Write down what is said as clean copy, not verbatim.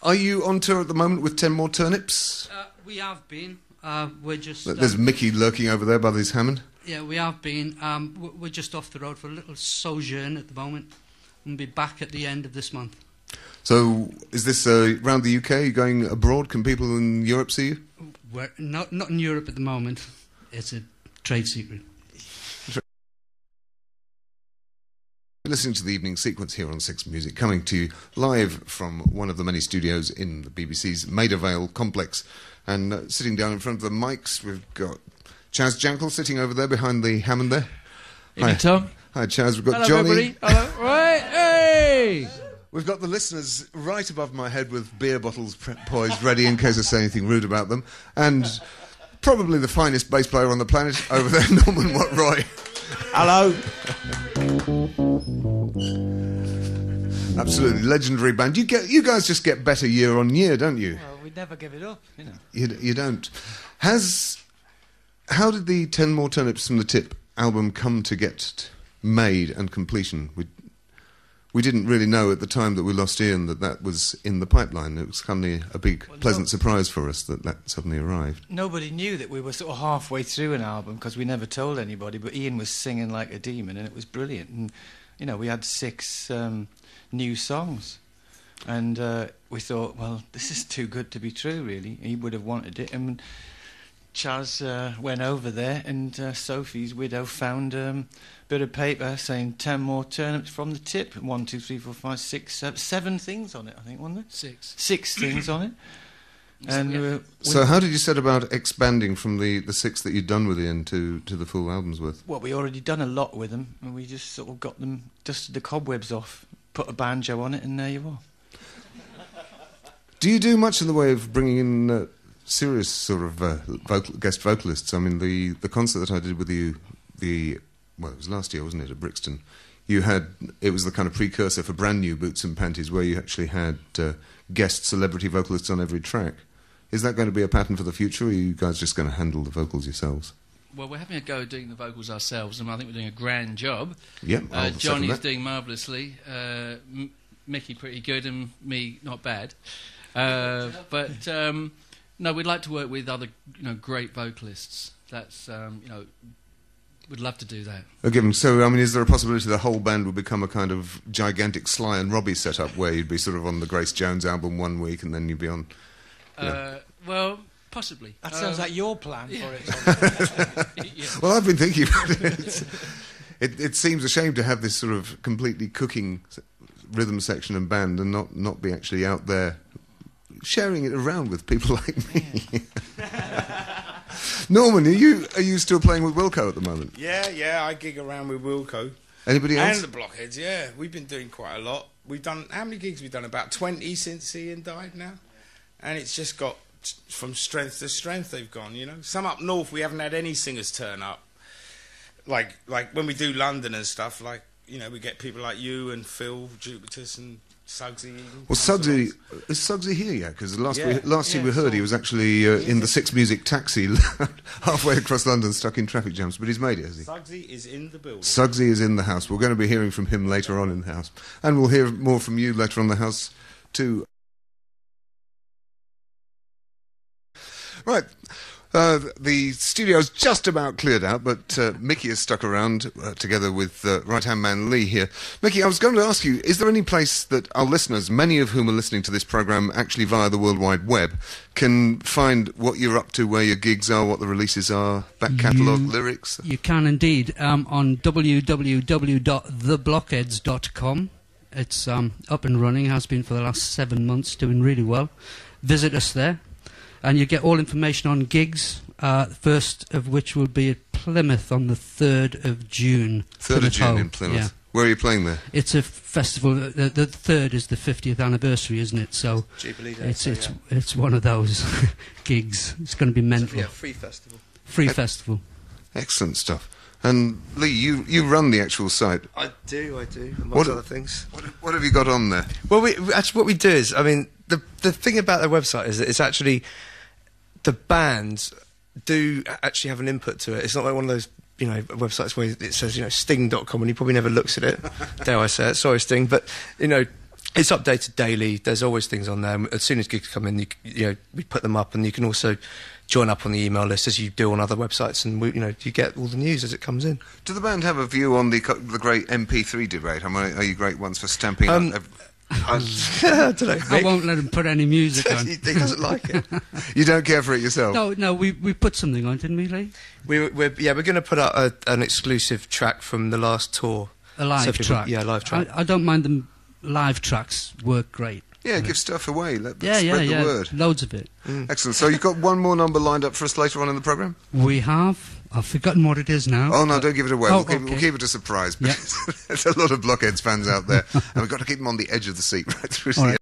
Are you on tour at the moment with 10 More Turnips? We have been. We're just... There's Mickey lurking over there by his Hammond. Yeah, we have been. We're just off the road for a little sojourn at the moment. We'll be back at the end of this month. So, is this around the UK? Are you going abroad? Can people in Europe see you? We're not in Europe at the moment. It's a trade secret. Listening to the evening sequence here on 6Music, coming to you live from one of the many studios in the BBC's Maida Vale complex. And sitting down in front of the mics, we've got Chaz Jankel sitting over there behind the Hammond there. Hi, Tom. Hi, Chaz. We've got Hello, Johnny. Everybody. Hello. Right. Hey! We've got the listeners right above my head with beer bottles poised ready in case I say anything rude about them. And probably the finest bass player on the planet over there, Norman Watt-Roy. Hello. Absolutely legendary band. You guys just get better year on year, don't you? Well, we never give it up, you know. You don't. How did the 10 More Turnips from the Tip album come to get made and completion? We didn't really know at the time that we lost Ian that was in the pipeline. It was kind of a big, pleasant surprise for us that suddenly arrived. Nobody knew that we were sort of halfway through an album because we never told anybody, but Ian was singing like a demon and it was brilliant. And, you know, we had 6 new songs. And we thought, well, this is too good to be true, really. He would have wanted it. And Chaz went over there and Sophie's widow found a bit of paper saying 10 more turnips from the tip. 1, 2, 3, 4, 5, 6, 7 things on it, I think, wasn't there? 6 things on it. And so how did you set about expanding from the 6 that you'd done with Ian to the full albums with? Well, we already done a lot with them, and we just sort of got them, dusted the cobwebs off, put a banjo on it, and there you are. Do you do much in the way of bringing in serious sort of guest vocalists? I mean, the concert that I did with you, well, it was last year, wasn't it, at Brixton? It was the kind of precursor for brand new Boots and Panties, where you actually had guest celebrity vocalists on every track. Is that going to be a pattern for the future, or are you guys just going to handle the vocals yourselves? Well, we're having a go at doing the vocals ourselves, and I think we're doing a grand job. Yep, Johnny's doing marvellously, Mickey pretty good, and me not bad. But no, we'd like to work with other, great vocalists. That's, we'd love to do that. Okay, so, I mean, is there a possibility the whole band would become a kind of gigantic Sly and Robbie setup, where you'd be sort of on the Grace Jones album one week, and then you'd be on... Well, possibly. That sounds like your plan for it. Yeah. Well, I've been thinking about it. It seems a shame to have this sort of completely cooking rhythm section and band and not be actually out there sharing it around with people like me. Norman, are you still playing with Wilco at the moment? Yeah, I gig around with Wilco. Anybody else? And the Blockheads, yeah. We've been doing quite a lot. We've done, how many gigs have we done? About 20 since Ian died now. And it's just got, from strength to strength they've gone, Some up north, we haven't had any singers turn up. Like when we do London and stuff, we get people like you and Phil, Jupiter's and Suggsy. Well, Suggsy, is Suggsy here yet? Because last year we heard he was actually in the 6Music taxi halfway across London, stuck in traffic jams, but he's made it, has he? Suggsy is in the building. Suggsy is in the house. We're going to be hearing from him later on in the house. And we'll hear more from you later on in the house, too. Right. The studio's just about cleared out, but Mickey is stuck around together with right-hand man Lee here. Mickey, I was going to ask you, is there any place that our listeners, many of whom are listening to this programme actually via the World Wide Web, can find what you're up to, where your gigs are, what the releases are, back catalogue, lyrics? You can indeed, on www.theblockheads.com. It's up and running, has been for the last 7 months, doing really well. Visit us there. And you get all information on gigs, first of which will be at Plymouth on the 3rd of June. 3rd of June in Plymouth. Yeah. Where are you playing there? It's a festival. The 3rd is the 50th anniversary, isn't it? So Jubilee Day, it's one of those gigs. It's going to be mental. Yeah, free festival. Free festival. Excellent stuff. And Lee, you run the actual site. I do, amongst other things. What have you got on there? Well, what we do is, I mean, the thing about the website is that it's actually, the bands do actually have an input to it. It's not like one of those, websites where it says, sting.com, and he probably never looks at it. Dare I say it? Sorry, Sting. But, It's updated daily. There's always things on there. As soon as gigs come in, we put them up, and you can also join up on the email list as you do on other websites, and you get all the news as it comes in. Do the band have a view on the great MP3 debate? I mean, are you great ones for stamping up? I don't know. I won't let him put any music on. He doesn't like it. You don't care for it yourself? No, we put something on, didn't we, Lee? We're going to put out an exclusive track from the last tour. A live track. Yeah, live track. I don't mind them. Live tracks work great. Yeah, give stuff away. Spread the word. Loads of it. Excellent. So you've got one more number lined up for us later on in the programme? We have. I've forgotten what it is now. Oh, no, don't give it away. Oh, we'll keep it a surprise. Because there's a lot of Blockheads fans out there, and we've got to keep them on the edge of the seat right through the end.